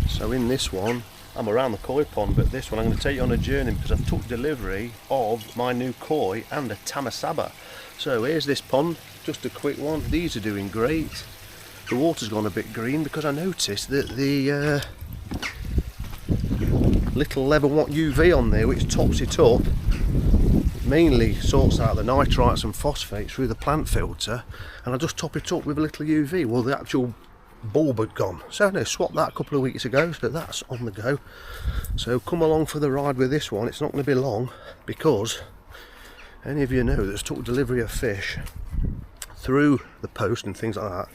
So in this one, I'm around the koi pond, but this one I'm going to take you on a journey because I've took delivery of my new koi and a Tamasaba. So here's this pond, just a quick one. These are doing great. The water's gone a bit green because I noticed that the little 11 watt UV on there, which tops it up, mainly sorts out the nitrites and phosphates through the plant filter, and I just top it up with a little UV. Well, the actual bulb had gone, so I swapped that a couple of weeks ago, so that's on the go. So come along for the ride with this one. It's not going to be long, because any of you know that's took delivery of fish through the post and things like that,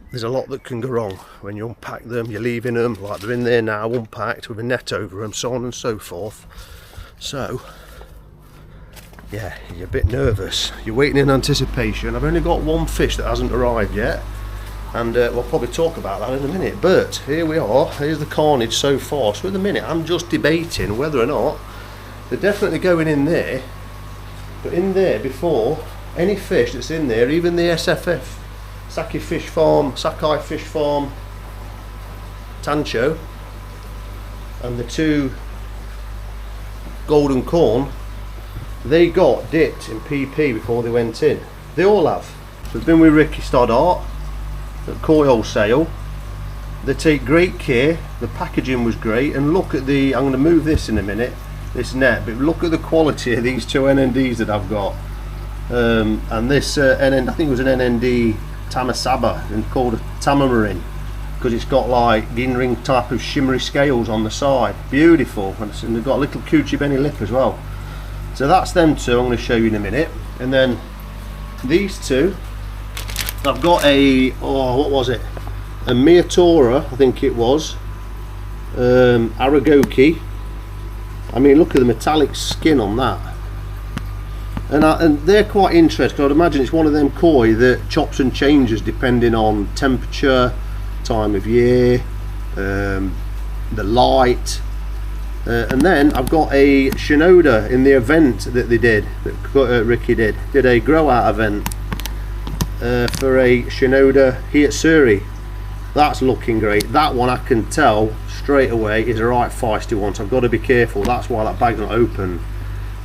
there's a lot that can go wrong when you unpack them. You're leaving them like they're in there now, unpacked with a net over them, so on and so forth. So yeah, you're a bit nervous, you're waiting in anticipation. I've only got one fish that hasn't arrived yet, and we'll probably talk about that in a minute. But here we are, here's the carnage so far. So at the minute I'm just debating whether or not they're definitely going in there, but in there before any fish that's in there, even the SFF Sakai Fish Farm, Tancho, and the two golden corn, they got dipped in PP before they went in. They all have. So I've been with Ricky Stoddart at Koi Wholesale. They take great care. The packaging was great, and look at the, I'm going to move this in a minute, this net, but look at the quality of these two NNDs that I've got. And this NND, I think it was an NND Tamasaba, and called a Tourmeririn, because it's got like green ring type of shimmery scales on the side. Beautiful, and they've got a little coochie benny lip as well. So that's them two. I'm going to show you in a minute. And then these two, I've got a, oh, what was it, a Miyatora, I think it was, Aragoke. I mean, look at the metallic skin on that. And they're quite interesting. I'd imagine it's one of them koi that chops and changes depending on temperature, time of year, the light. And then I've got a Shinoda in the event that they did, that Ricky did a grow out event for a Shinoda Hi Utsuri. That's looking great. That one I can tell straight away is a right feisty one, so I've got to be careful. That's why that bag's not open,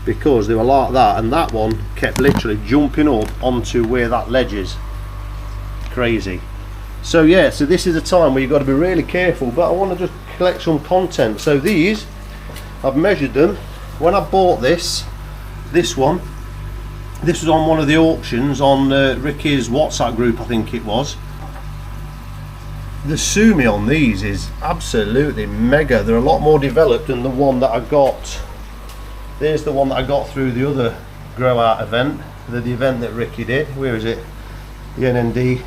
because they were like that, and that one kept literally jumping up onto where that ledge is. Crazy. So yeah, so this is a time where you've got to be really careful, but I want to just collect some content. So these, I've measured them. When I bought this one, this was on one of the auctions on Ricky's WhatsApp group, I think it was. The sumi on these is absolutely mega. They're a lot more developed than the one that I got. There's the one that I got through the other grow out event, the event that Ricky did. Where is it? The NND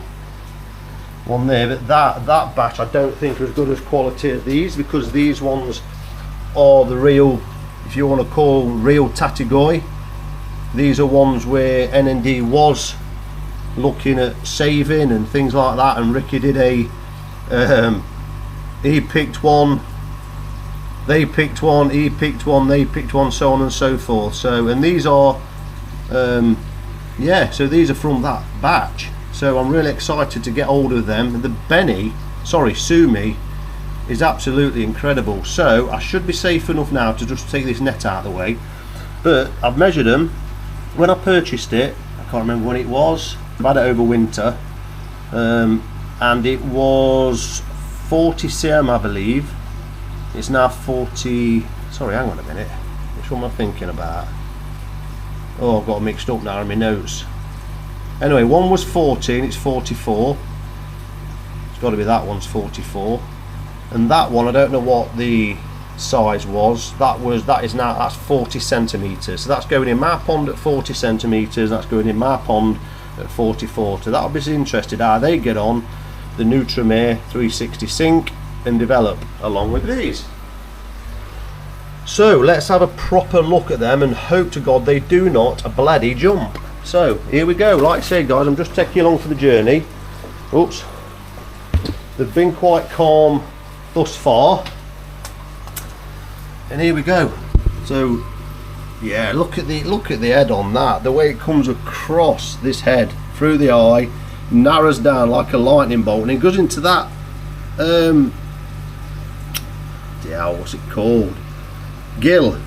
one there. But that batch I don't think are as good as quality as these, because these ones are the real, if you want to call real Tatagoi. These are ones where NND was looking at saving and things like that, and Ricky did a he picked one, they picked one, he picked one, they picked one, so on and so forth. So, and these are yeah, so these are from that batch, so I'm really excited to get hold of them. The sumi is absolutely incredible. So I should be safe enough now to just take this net out of the way. But I've measured them. When I purchased it, I can't remember when it was, I've had it over winter, and it was 40 cm I believe. It's now 40, sorry, hang on a minute, which one am I thinking about? Oh, I've got mixed up now in my notes. Anyway, one was 40 and it's 44. It's got to be that one's 44. And that one, I don't know what the size was. That's 40 centimeters. So that's going in my pond at 40 centimeters. That's going in my pond at 44. So that'll be interested how they get on the Nutrimare 360 sink and develop along with these. So let's have a proper look at them and hope to God they do not bloody jump. So here we go. Like I said, guys, I'm just taking you along for the journey. Oops. They've been quite calm thus far, and here we go. So yeah, look at the head on that, the way it comes across this head through the eye, narrows down like a lightning bolt, and it goes into that bloody hell, what's it called? Gill.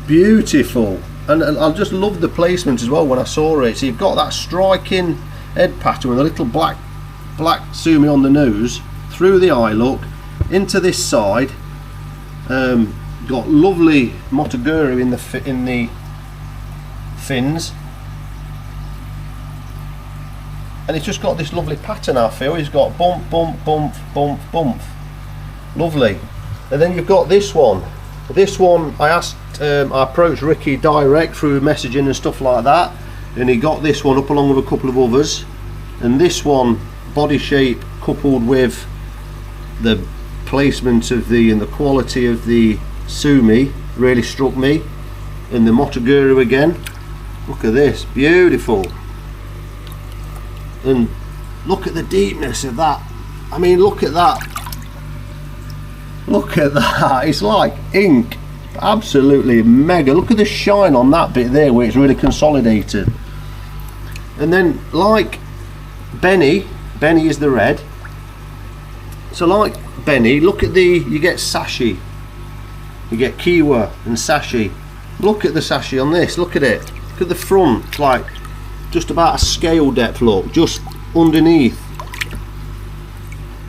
Beautiful. And I just love the placement as well when I saw it. So you've got that striking head pattern with a little black sumi on the nose, through the eye look, into this side. Got lovely Motoguru in the fins. And it's just got this lovely pattern, I feel. It's got bump, bump, bump, bump, bump. Lovely. And then you've got this one. This one, I approached Ricky direct through messaging and stuff like that, and he got this one up along with a couple of others. And this one, body shape coupled with the placement of and the quality of the sumi really struck me. And the Motoguru again, look at this, beautiful. And look at the deepness of that. I mean, look at that. Look at that, it's like ink. Absolutely mega. Look at the shine on that bit there where it's really consolidated. And then like Benny is the red. So like Benny, look at you get sashi. You get Kiwa and sashi. Look at the sashi on this, look at it. Look at the front, it's like just about a scale depth look, just underneath.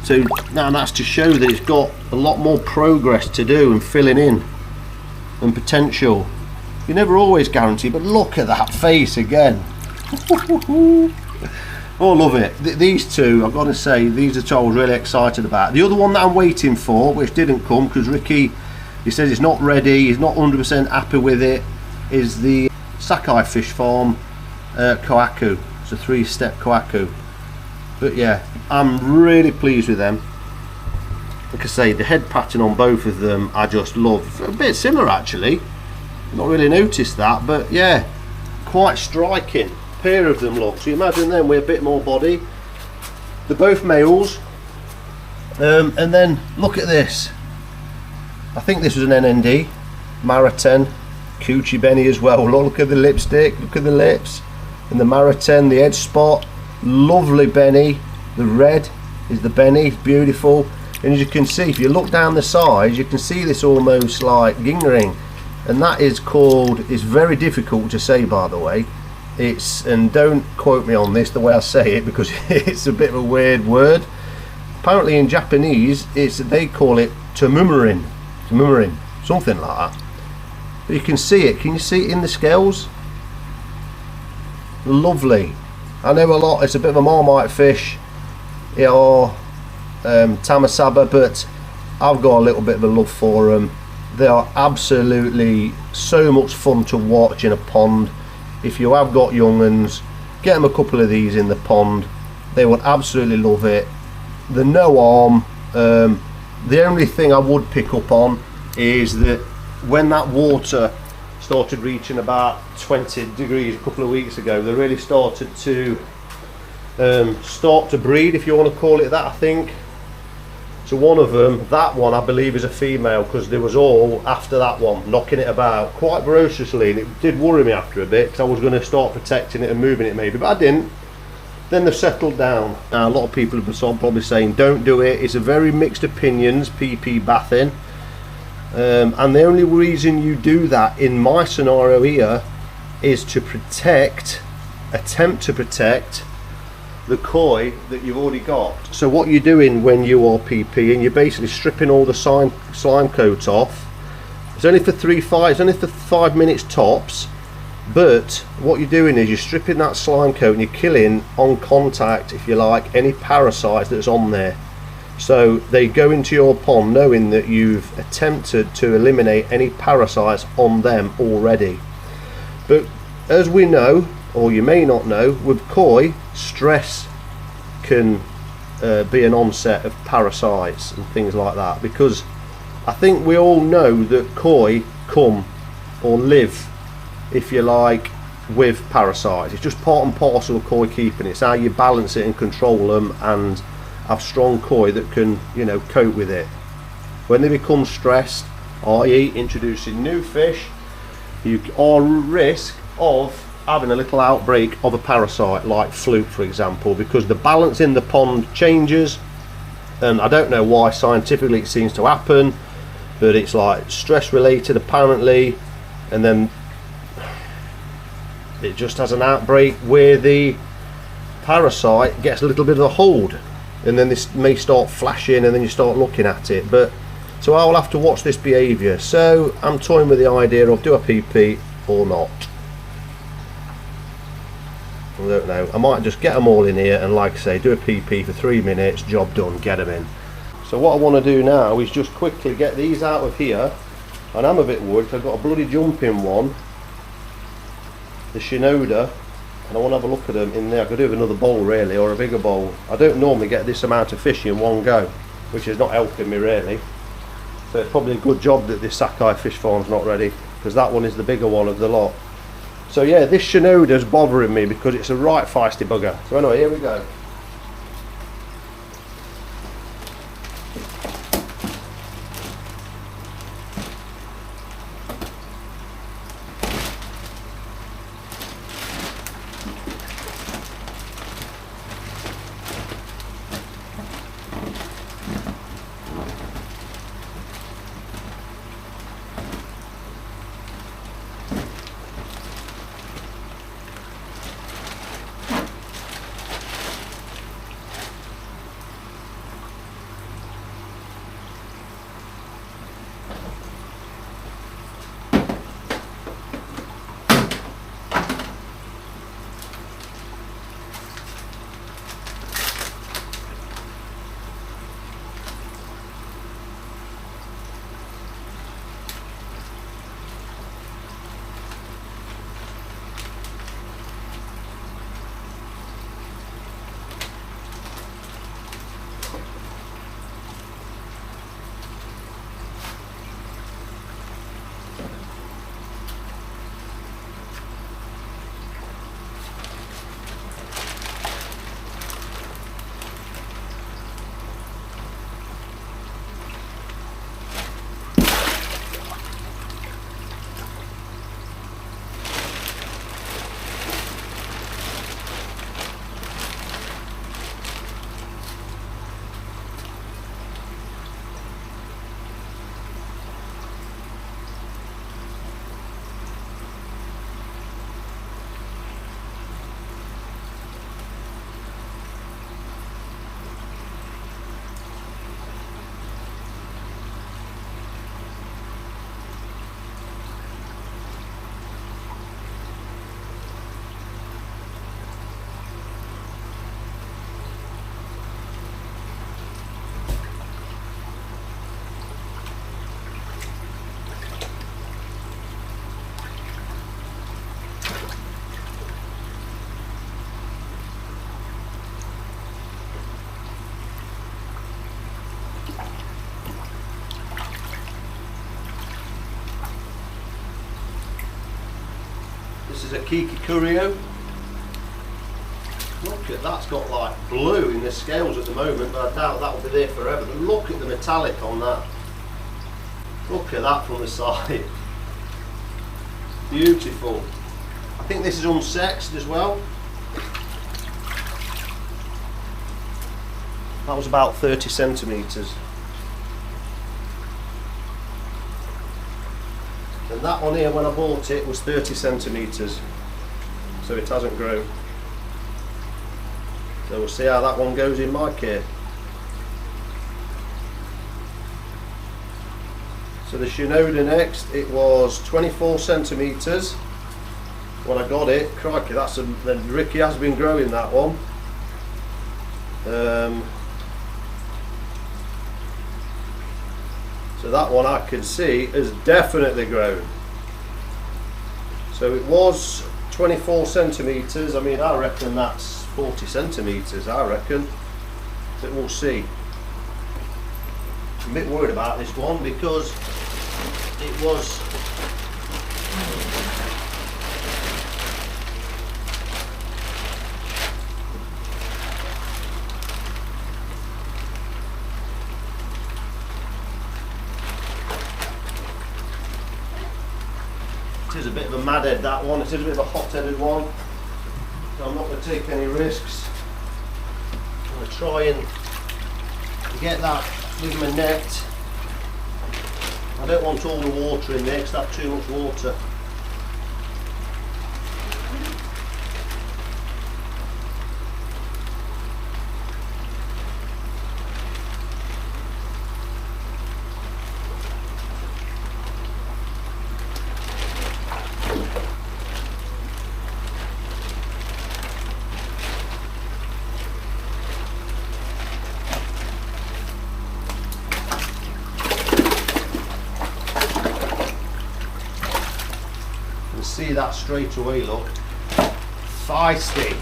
So now that's to show that it's got a lot more progress to do and filling in and potential. You never always guarantee, but look at that face again. Oh, love it. These two, I've got to say, these are two I was really excited about. The other one that I'm waiting for, which didn't come because Ricky, he says it's not ready, he's not 100% happy with it, is the Sakai Fish Farm Kohaku. It's a 3-step Kohaku. But yeah, I'm really pleased with them. Like I say, the head pattern on both of them I just love. A bit similar actually, not really noticed that, but yeah, quite striking pair of them. Look, so you imagine them with a bit more body. They're both males. And then look at this, I think this was an NND Maruten Coochie Benny as well. Look at the lipstick, look at the lips, and the Maruten, the edge spot. Lovely Benny. The red is the Benny, it's beautiful. And as you can see, if you look down the sides, you can see this almost like gingering, and that is called, it's very difficult to say, by the way. It's, and don't quote me on this the way I say it because it's a bit of a weird word. Apparently in Japanese they call it Tourmeririn, something like that. But you can see it, can you see it in the scales? Lovely. I know a lot, it's a bit of a marmite fish, or Tamasaba, but I've got a little bit of a love for them. They are absolutely so much fun to watch in a pond. If you have got young uns, get them a couple of these in the pond, they would absolutely love it. They're no harm. The only thing I would pick up on is that when that water started reaching about 20 degrees a couple of weeks ago, they really started to breed, if you want to call it that, I think. So one of them, that one I believe is a female, because there was all after that one knocking it about quite ferociously, and it did worry me after a bit because I was going to start protecting it and moving it maybe, but I didn't. Then they've settled down. Now a lot of people have been probably saying don't do it, it's a very mixed opinions, PP bathing. And the only reason you do that in my scenario here is to attempt to protect the koi that you've already got. So what you're doing when you are PPing, you're basically stripping all the slime coat off. It's only for 5 minutes tops, but what you're doing is you're stripping that slime coat and you're killing on contact, if you like, any parasites that's on there. So they go into your pond knowing that you've attempted to eliminate any parasites on them already. But as we know, or you may not know, with koi, stress can be an onset of parasites and things like that, because I think we all know that koi come or live, if you like, with parasites. It's just part and parcel of koi keeping. It's how you balance it and control them and have strong koi that can, you know, cope with it. When they become stressed, i.e. introducing new fish, you are at risk of having a little outbreak of a parasite like fluke, for example, because the balance in the pond changes and I don't know why scientifically it seems to happen, but it's like stress related apparently, and then it just has an outbreak where the parasite gets a little bit of a hold, and then this may start flashing, and then you start looking at it. But so I will have to watch this behaviour. So I'm toying with the idea of do a PP or not. I don't know. I might just get them all in here and, like I say, do a PP for 3 minutes, job done, get them in. So what I want to do now is just quickly get these out of here, and I'm a bit worried because I've got a bloody jumping one, the Shinoda, and I want to have a look at them in there. I could do with another bowl really, or a bigger bowl. I don't normally get this amount of fish in one go, which is not helping me really. So it's probably a good job that this Sakai fish farm's not ready, because that one is the bigger one of the lot. So yeah, this Shinoda's bothering me because it's a right feisty bugger. So anyway, here we go. This is a Kikokuryu. Look at that's got like blue in the scales at the moment, but I doubt that will be there forever. But look at the metallic on that. Look at that from the side. Beautiful. I think this is unsexed as well. That was about 30 centimetres. And that one here, when I bought it, was 30 centimetres. So it hasn't grown. So we'll see how that one goes in my care. So the Shinoda next, it was 24 centimetres when I got it. Crikey, that's then Ricky has been growing that one. So that one I can see has definitely grown. So it was 24 centimetres. I mean, I reckon that's 40 centimetres, I reckon. But we'll see. I'm a bit worried about this one because it was a bit of a mad head, that one. It is a bit of a hot-headed one, so I'm not going to take any risks. I'm going to try and get that with my net. I don't want all the water in there because that's too much water. See that straight away, look. Feisty,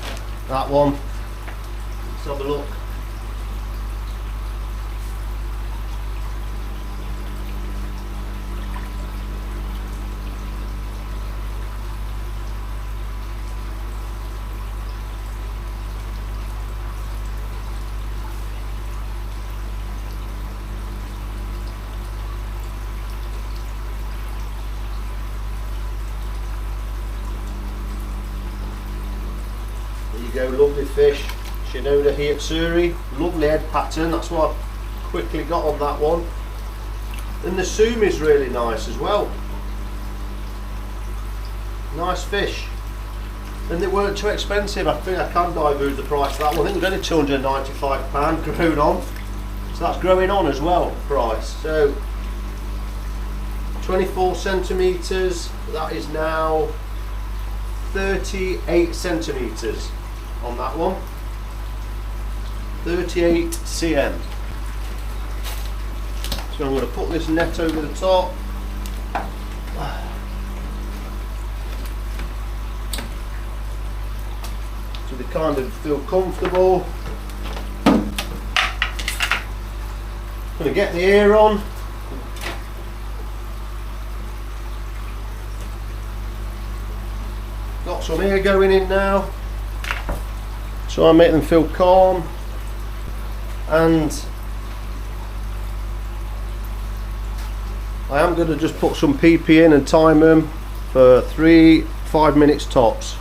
that one. Let's have a look. There you go, lovely fish. Shinoda Hi Utsuri, lovely head pattern, that's what I quickly got on that one. And the sumi is really nice as well. Nice fish. And they weren't too expensive. I think I can divulge the price of that one. I think it was only £295 grown on. So that's growing on as well, price. So 24 centimetres, that is now 38 centimetres on that one. 38 cm. So I'm going to put this net over the top. So they kind of feel comfortable. Going to get the air on. Got some air going in now. Try and make them feel calm. And I am going to just put some PP in and time them for 3-5 minutes tops.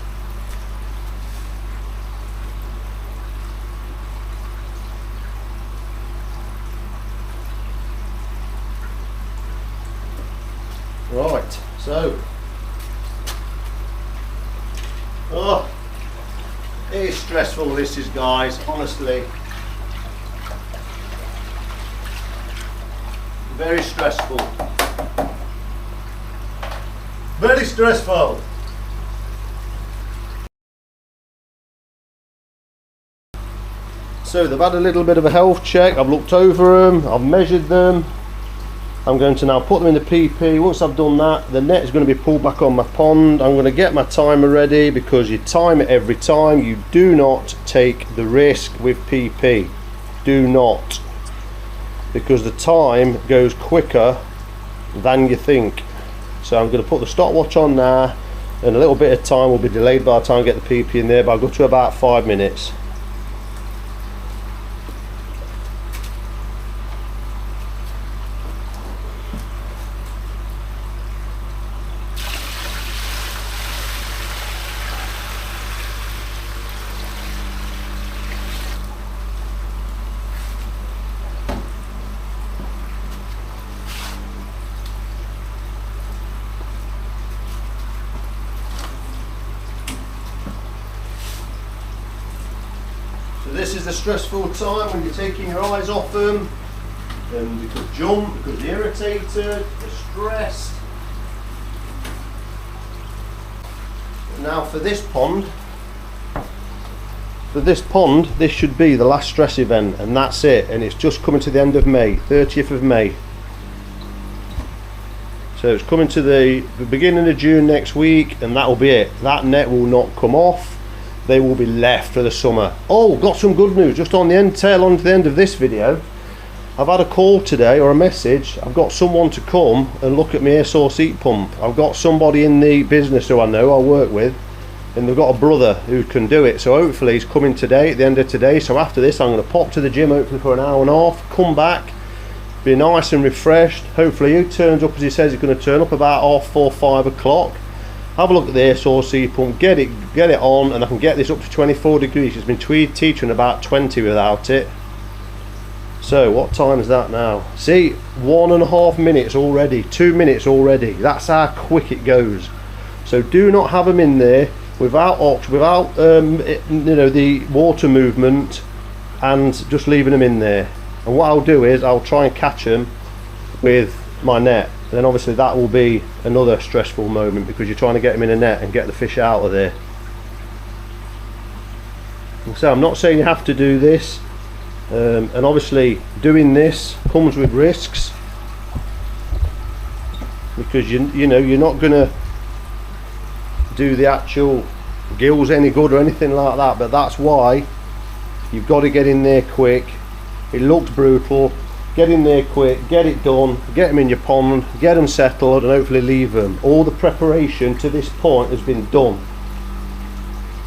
Right, so it is stressful, this is, guys, honestly. Very stressful. Very stressful. So they've had a little bit of a health check. I've looked over them, I've measured them. I'm going to now put them in the PP. Once I've done that, the net is going to be pulled back on my pond. I'm going to get my timer ready, because you time it every time. You do not take the risk with PP. Do not. Because the time goes quicker than you think. So I'm going to put the stopwatch on now, and a little bit of time will be delayed by the time I get the PP in there, but I'll go to about 5 minutes. This is the stressful time when you're taking your eyes off them, and they could jump, because they're irritated, they're stressed. Now for this pond, this should be the last stress event, and that's it, and it's just coming to the end of May, 30th of May. So it's coming to the beginning of June next week, and that will be it. That net will not come off. They will be left for the summer. Oh, got some good news just on the end, tail on to the end of this video. I've had a call today, or a message. I've got someone to come and look at my air source heat pump. I've got somebody in the business who I know, I work with, and they've got a brother who can do it. So hopefully he's coming today, at the end of today. So after this, I'm going to pop to the gym, hopefully for an hour and a half, come back, be nice and refreshed. Hopefully he turns up as he says he's going to turn up, about 4:30, 5 o'clock. Have a look at the air source heat pump, get it on, and I can get this up to 24 degrees. It's been teaching about 20 without it. So what time is that now? See, 1.5 minutes already, 2 minutes already. That's how quick it goes. So do not have them in there without the water movement, and just leaving them in there. And what I'll do is I'll try and catch them with my net. And then obviously that will be another stressful moment, because you're trying to get them in a net and get the fish out of there. So I'm not saying you have to do this, and obviously doing this comes with risks, because you know you're not going to do the actual gills any good or anything like that, but that's why you've got to get in there quick. It looked brutal. Get in there quick, get it done, get them in your pond, get them settled, and hopefully leave them. All the preparation to this point has been done.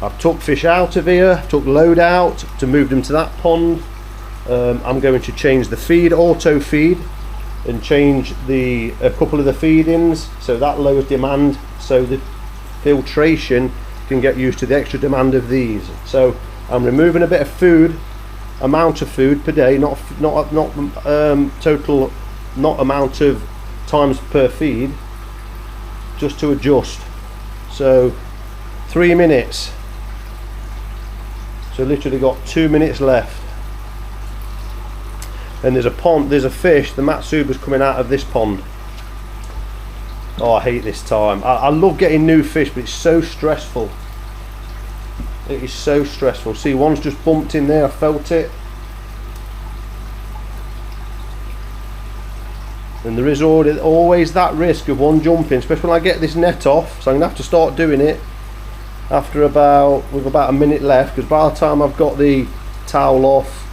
I've took fish out of here, took load out to move them to that pond. I'm going to change the feed, auto feed, and change a couple of the feedings, so that lowers demand, so the filtration can get used to the extra demand of these. So I'm removing a bit of food, amount of food per day, not total, not amount of times per feed, just to adjust. So 3 minutes. So literally got 2 minutes left. And there's a pond, there's a fish, the Matsuba's coming out of this pond. Oh, I hate this time. I love getting new fish, but it's so stressful. It is so stressful. See, one's just bumped in there, I felt it. And there is always that risk of one jumping, especially when I get this net off. So I'm going to have to start doing it after with about a minute left, because by the time I've got the towel off,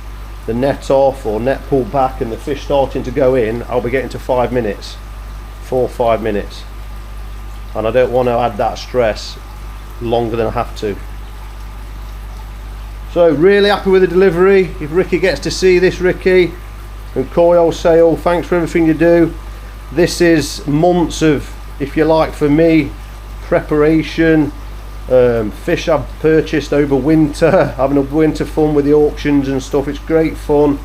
the net off, or net pulled back, and the fish starting to go in, I'll be getting to 5 minutes, 4 or 5 minutes, and I don't want to add that stress longer than I have to. So really happy with the delivery. If Ricky gets to see this, Ricky and Koyo Sale, thanks for everything you do. This is months of, if you like, for me, preparation. Fish I've purchased over winter, having a winter fun with the auctions and stuff. It's great fun,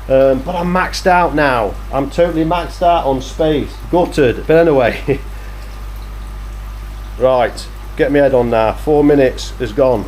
but I'm maxed out now. I'm totally maxed out on space, gutted, but anyway. Right, get my head on now. 4 minutes is gone.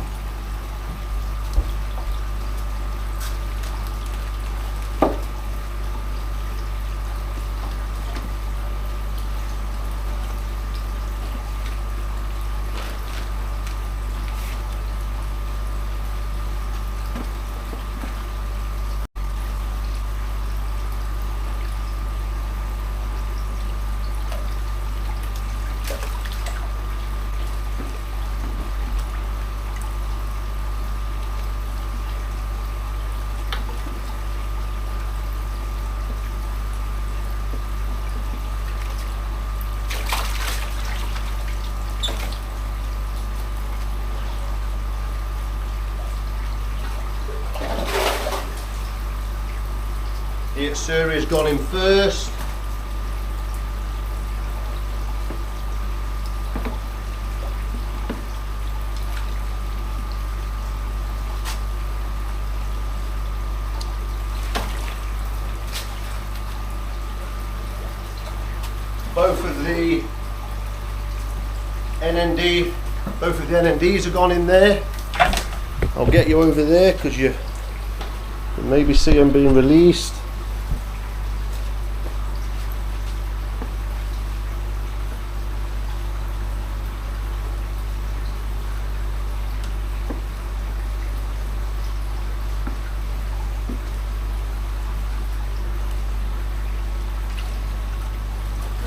The Utsuri has gone in first. Both of the NNDs have gone in there. I'll get you over there because you can maybe see them being released.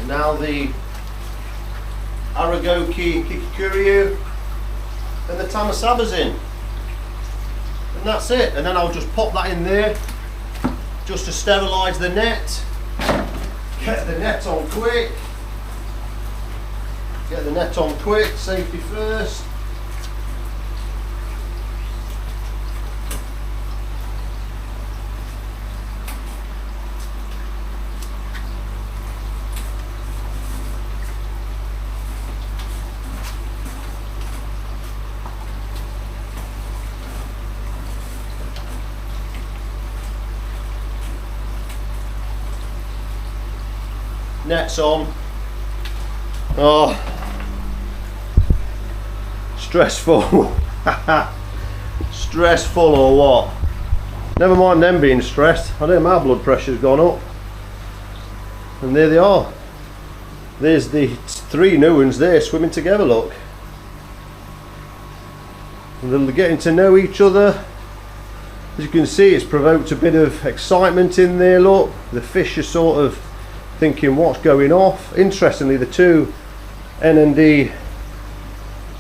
Now the Aragoke, Kikokuryu, and the Tamasaba's in, and that's it. And then I'll just pop that in there just to sterilise the net. Get the net on quick. Get the net on quick, safety first. nets on. Oh, stressful. Stressful or what? Never mind them being stressed. I know my blood pressure's gone up. And there they are. There's the 3 new ones there swimming together, look. And they're getting to know each other. As you can see, it's provoked a bit of excitement in there, look. The fish are sort of thinking what's going off. Interestingly, the 2 NND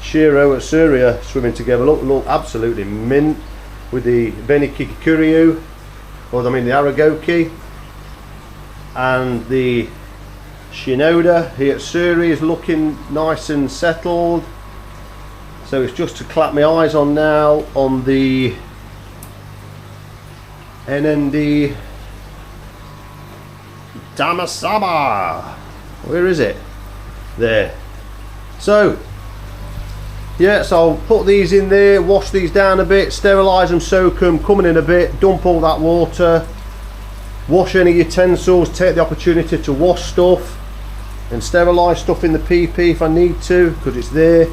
Shiro Utsuri are swimming together, look absolutely mint, with the Kikokuryu, or I mean the Aragoke, and the Shinoda Hi Utsuri is looking nice and settled. So it's just to clap my eyes on now on the NND Tamasaba. Where is it? There. So yeah, so I'll put these in there, wash these down a bit, sterilise them, soak them, come in a bit, dump all that water, wash any utensils, take the opportunity to wash stuff and sterilise stuff in the PP if I need to, because it's there,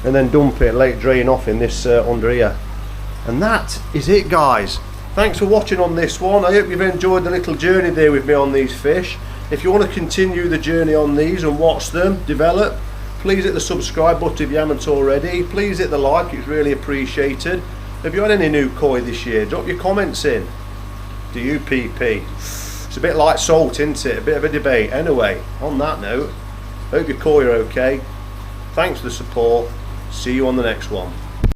and then dump it, let it drain off in this under here. And that is it, guys. Thanks for watching on this one. I hope you've enjoyed the little journey there with me on these fish. If you want to continue the journey on these and watch them develop, please hit the subscribe button if you haven't already. Please hit the like, it's really appreciated. Have you had any new koi this year? Drop your comments in. Do you PP? It's a bit like salt, isn't it? A bit of a debate. Anyway, on that note, hope your koi are okay. Thanks for the support. See you on the next one.